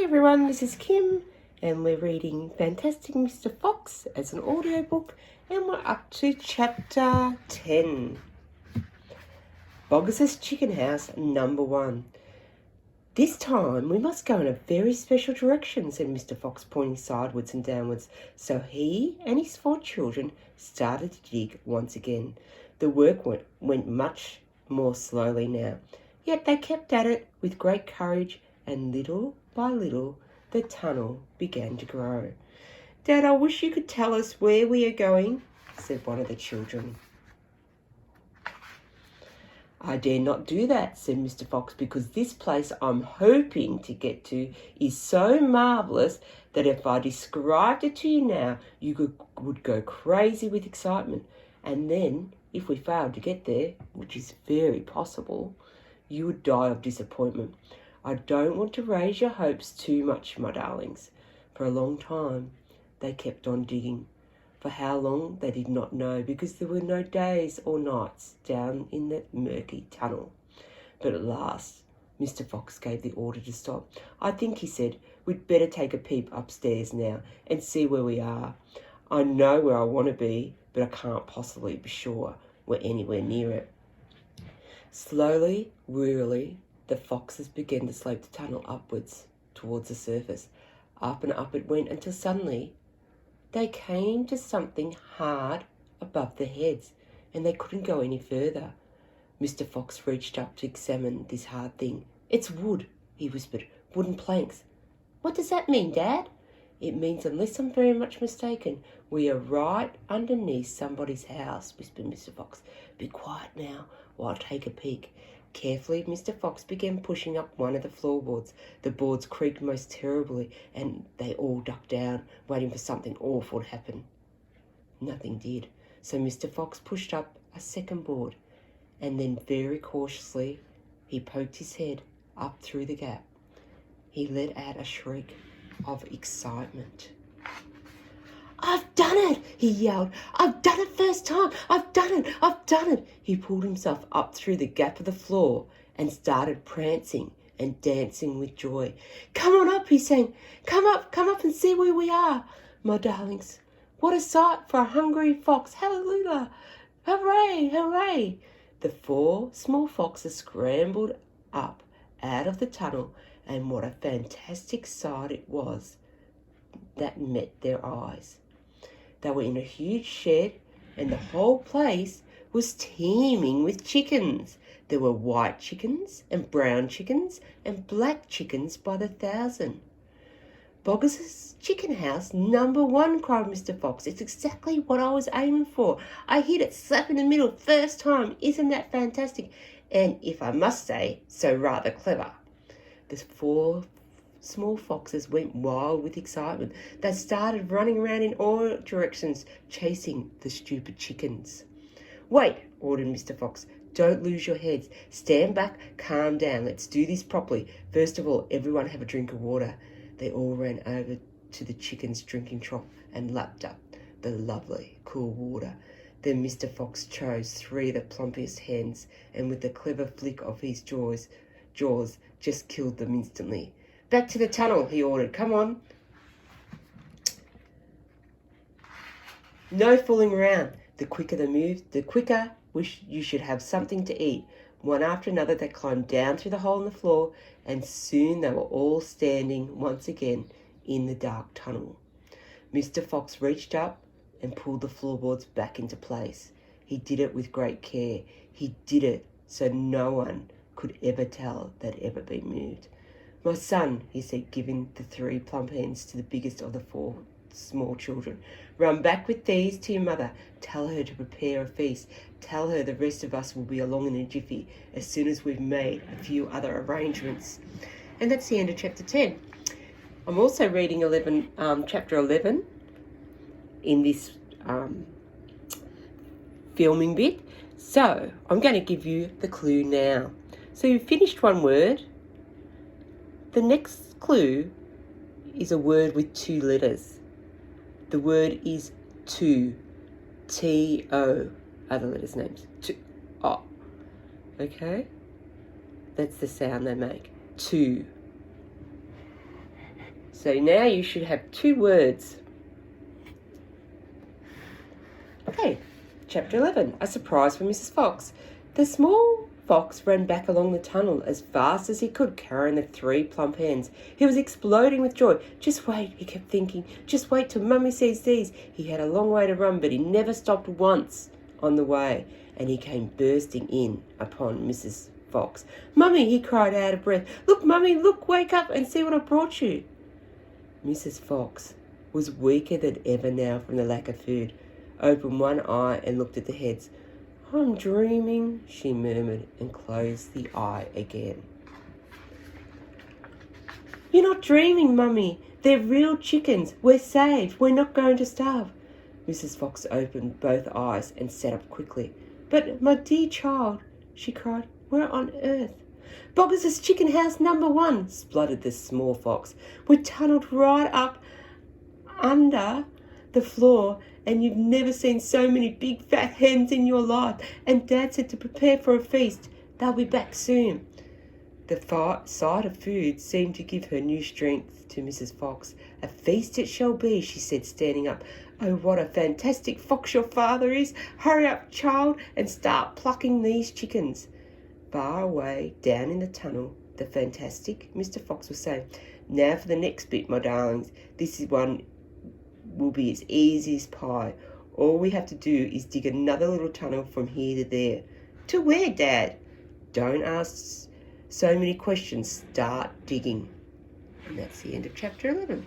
everyone, this is Kim and we're reading Fantastic Mr. Fox as an audiobook and we're up to chapter 10. Boggus's Chicken House number 1. This time we must go in a very special direction, said Mr. Fox, pointing sidewards and downwards. So he and his 4 children started to dig once again. The work went much more slowly now, yet they kept at it with great courage, and little by little the tunnel began to grow. Dad, I wish you could tell us where we are going, said one of the children. I dare not do that, said Mr. Fox, because this place I'm hoping to get to is so marvellous that if I described it to you now, you would go crazy with excitement. And then, if we failed to get there, which is very possible, you would die of disappointment. I don't want to raise your hopes too much, my darlings. For a long time, they kept on digging. For how long, they did not know, because there were no days or nights down in the murky tunnel. But at last, Mr. Fox gave the order to stop. I think, he said, we'd better take a peep upstairs now and see where we are. I know where I want to be, but I can't possibly be sure we're anywhere near it. Slowly, wearily, the foxes began to slope the tunnel upwards towards the surface. Up and up it went until suddenly they came to something hard above their heads, and they couldn't go any further. Mr. Fox reached up to examine this hard thing. It's wood, he whispered. Wooden planks. What does that mean, Dad? It means, unless I'm very much mistaken, we are right underneath somebody's house, whispered Mr. Fox. Be quiet now while I take a peek. Carefully, Mr. Fox began pushing up one of the floorboards. The boards creaked most terribly, and they all ducked down, waiting for something awful to happen. Nothing did, so Mr. Fox pushed up a second board, and then very cautiously he poked his head up through the gap. He let out a shriek of excitement. I've done it, he yelled. I've done it first time. I've done it. I've done it. He pulled himself up through the gap of the floor and started prancing and dancing with joy. Come on up, he sang. Come up and see where we are, my darlings. What a sight for a hungry fox. Hallelujah. Hooray, hooray. The 4 small foxes scrambled up out of the tunnel, and what a fantastic sight it was that met their eyes. They were in a huge shed, and the whole place was teeming with chickens. There were white chickens and brown chickens and black chickens by the 1,000. Boggus's Chicken House number 1, cried Mr. Fox. It's exactly what I was aiming for. I hit it slap in the middle first time. Isn't that fantastic? And, if I must say, so rather clever. The 4 small foxes went wild with excitement. They started running around in all directions, chasing the stupid chickens. Wait, ordered Mr. Fox. Don't lose your heads. Stand back, calm down. Let's do this properly. First of all, everyone have a drink of water. They all ran over to the chicken's drinking trough and lapped up the lovely, cool water. Then Mr. Fox chose 3 of the plumpiest hens, and with a clever flick of his jaws, just killed them instantly. Back to the tunnel, he ordered. Come on. No fooling around. The quicker the move, the quicker you should have something to eat. One after another, they climbed down through the hole in the floor, and soon they were all standing once again in the dark tunnel. Mr. Fox reached up and pulled the floorboards back into place. He did it with great care. He did it so no one could ever tell they'd ever been moved. My son, he said, giving the 3 plump hens to the biggest of the 4 small children. Run back with these to your mother. Tell her to prepare a feast. Tell her the rest of us will be along in a jiffy as soon as we've made a few other arrangements. And that's the end of chapter 10. I'm also reading chapter 11 in this filming bit. So I'm going to give you the clue now. So you've finished one word. The next clue is a word with 2 letters. The word is to. T-O are the letters' names. To. Okay? That's the sound they make. To. So now you should have 2 words. Okay, chapter 11, A Surprise for Mrs. Fox. The small fox ran back along the tunnel as fast as he could, carrying the 3 plump hens. He was exploding with joy. Just wait, he kept thinking. Just wait till Mummy sees these. He had a long way to run, but he never stopped once on the way, and he came bursting in upon Mrs. Fox. Mummy, he cried out of breath. Look, Mummy, look, wake up and see what I brought you. Mrs. Fox was weaker than ever now from the lack of food. Opened one eye and looked at the heads. I'm dreaming, she murmured, and closed the eye again. You're not dreaming, Mummy. They're real chickens. We're saved. We're not going to starve. Mrs. Fox opened both eyes and sat up quickly. But, my dear child, she cried, where on earth? Boggis's chicken house number 1, spluttered the small fox. We're tunnelled right up under the floor, and you've never seen so many big fat hens in your life. And Dad said to prepare for a feast. They'll be back soon. The sight of food seemed to give her new strength to Mrs. Fox. A feast it shall be, she said, standing up. Oh, what a fantastic fox your father is. Hurry up, child, and start plucking these chickens. Far away, down in the tunnel, the fantastic Mr. Fox was saying, Now for the next bit, my darlings. This is one will be as easy as pie. All we have to do is dig another little tunnel from here to there. To where, Dad? Don't ask so many questions. Start digging. And that's the end of chapter 11.